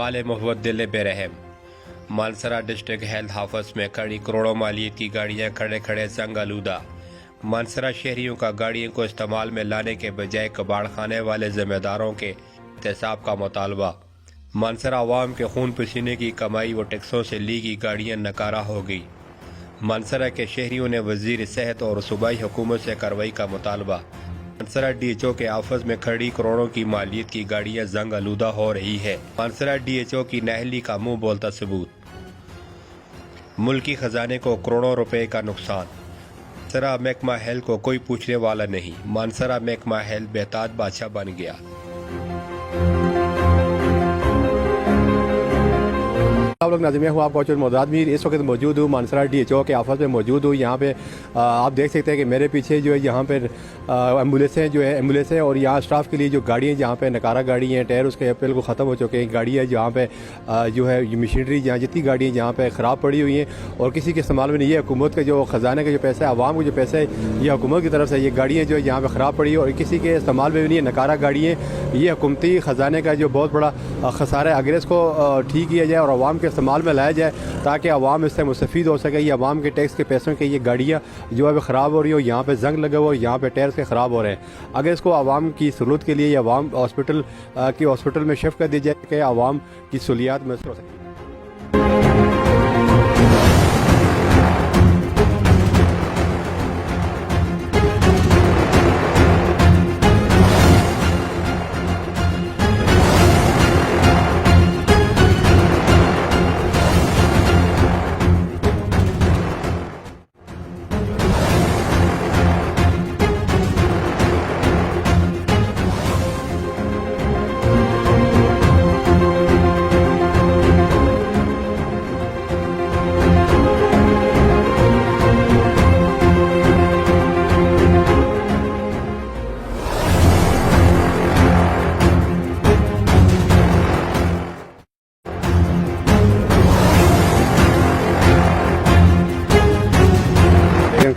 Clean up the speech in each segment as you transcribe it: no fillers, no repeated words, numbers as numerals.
استعمال متبدل برہم۔ Mansehra district health office میں کھڑی کروڑوں مالیت کی گاڑیاں کھڑے کھڑے زنگ آلودہ۔ مانسہرہ شہریوں کا گاڑیوں کو استعمال میں لانے کے بجائے کباڑ خانے والے ذمہ داروں کے احتساب کا مطالبہ۔ مانسہرہ عوام کے خون پسینے کی کمائی و ٹیکسوں سے لی گئی گاڑیاں نکارہ ہو گئی۔ مانسہرہ کے شہریوں نے وزیر صحت اور صوبائی حکومت سے کارروائی کا مطالبہ۔ مانسہرہ ڈی ایچ او کے آفس میں کھڑی کروڑوں کی مالیت کی گاڑیاں زنگ آلودہ ہو رہی ہے۔ مانسہرہ ڈی ایچ او کی نااہلی کا منہ بولتا ثبوت۔ ملکی خزانے کو کروڑوں روپے کا نقصان۔ مانسہرہ محکمہ ہیلتھ کو کوئی پوچھنے والا نہیں۔ مانسہرہ محکمہ ہیلتھ بہتات بادشاہ بن گیا۔ آپ لوگ ناظرین ہوں، آپ کو مداد میر اس وقت موجود ہوں مانسہرہ ڈی ایچ او کے آفس میں موجود ہوں۔ یہاں پہ آپ دیکھ سکتے ہیں کہ میرے پیچھے جو ہے یہاں پہ ایمبولینسیں اور یہاں اسٹاف کے لیے جو گاڑیاں جہاں پہ نکارہ گاڑی ہیں، ٹائر اس کے بالکل ختم ہو چکے ہیں، گاڑی ہے جہاں پہ جو ہے مشینری جہاں جتنی گاڑیاں جہاں پہ خراب پڑی ہوئی ہیں اور کسی کے استعمال میں نہیں ہے۔ حکومت کے جو خزانے کا جو پیسہ ہے، عوام کو جو پیسہ ہے، یہ حکومت کی طرف سے یہ گاڑیاں جو ہے یہاں پہ خراب پڑی اور کسی کے استعمال میں بھی نہیں ہے، نکارہ گاڑی ہیں۔ یہ حکومتی خزانے کا جو بہت بڑا خسارہ ہے، اگر اس کو ٹھیک کیا جائے اور عوام کے استعمال میں لایا جائے تاکہ عوام اس سے مستفید ہو سکے۔ یہ عوام کے ٹیکس کے پیسوں کے یہ گاڑیاں جو ہے خراب ہو رہی ہیں اور یہاں پہ زنگ لگا ہوا ہے، یہاں پہ ٹائرس کے خراب ہو رہے ہیں۔ اگر اس کو عوام کی سہولت کے لیے یا عوام ہاسپٹل میں شفٹ کر دی جائے کہ عوام کی سہولیات میسر ہو سکیں۔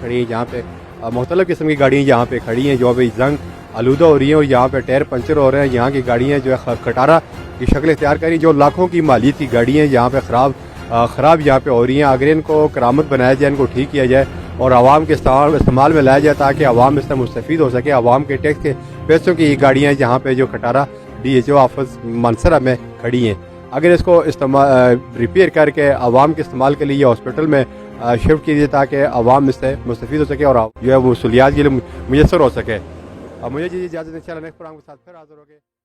کھڑی ہیں جہاں پہ مختلف قسم کی گاڑیاں یہاں پہ کھڑی ہیں جو ابھی زنگ آلودہ ہو رہی ہیں اور یہاں پہ ٹائر پنچر ہو رہے ہیں۔ یہاں کی گاڑیاں جو ہے کھٹارہ کی شکل اختیار کری، جو لاکھوں کی مالیت کی گاڑیاں یہاں پہ خراب یہاں پہ ہو رہی ہیں۔ اگر ان کو کرامت بنایا جائے، ان کو ٹھیک کیا جائے اور عوام کے استعمال میں لایا جائے تاکہ عوام اس سے مستفید ہو سکے، عوام کے ٹیکس کے پیسوں کی یہ گاڑیاں جہاں پہ جو کھٹارہ D H O office Mansehra میں کھڑی ہیں، اگر اس کو ریپیئر کر کے عوام کے استعمال کے لیے ہاسپٹل میں شفٹ کیجیے تاکہ عوام اس سے مستفید ہو سکے اور جو ہے وہ سہولیات کے لیے میسر ہو سکے۔ اب مجھے اجازت ان شاء اللہ نیکسٹ پروگرام کے ساتھ پھر حاضر ہوگے۔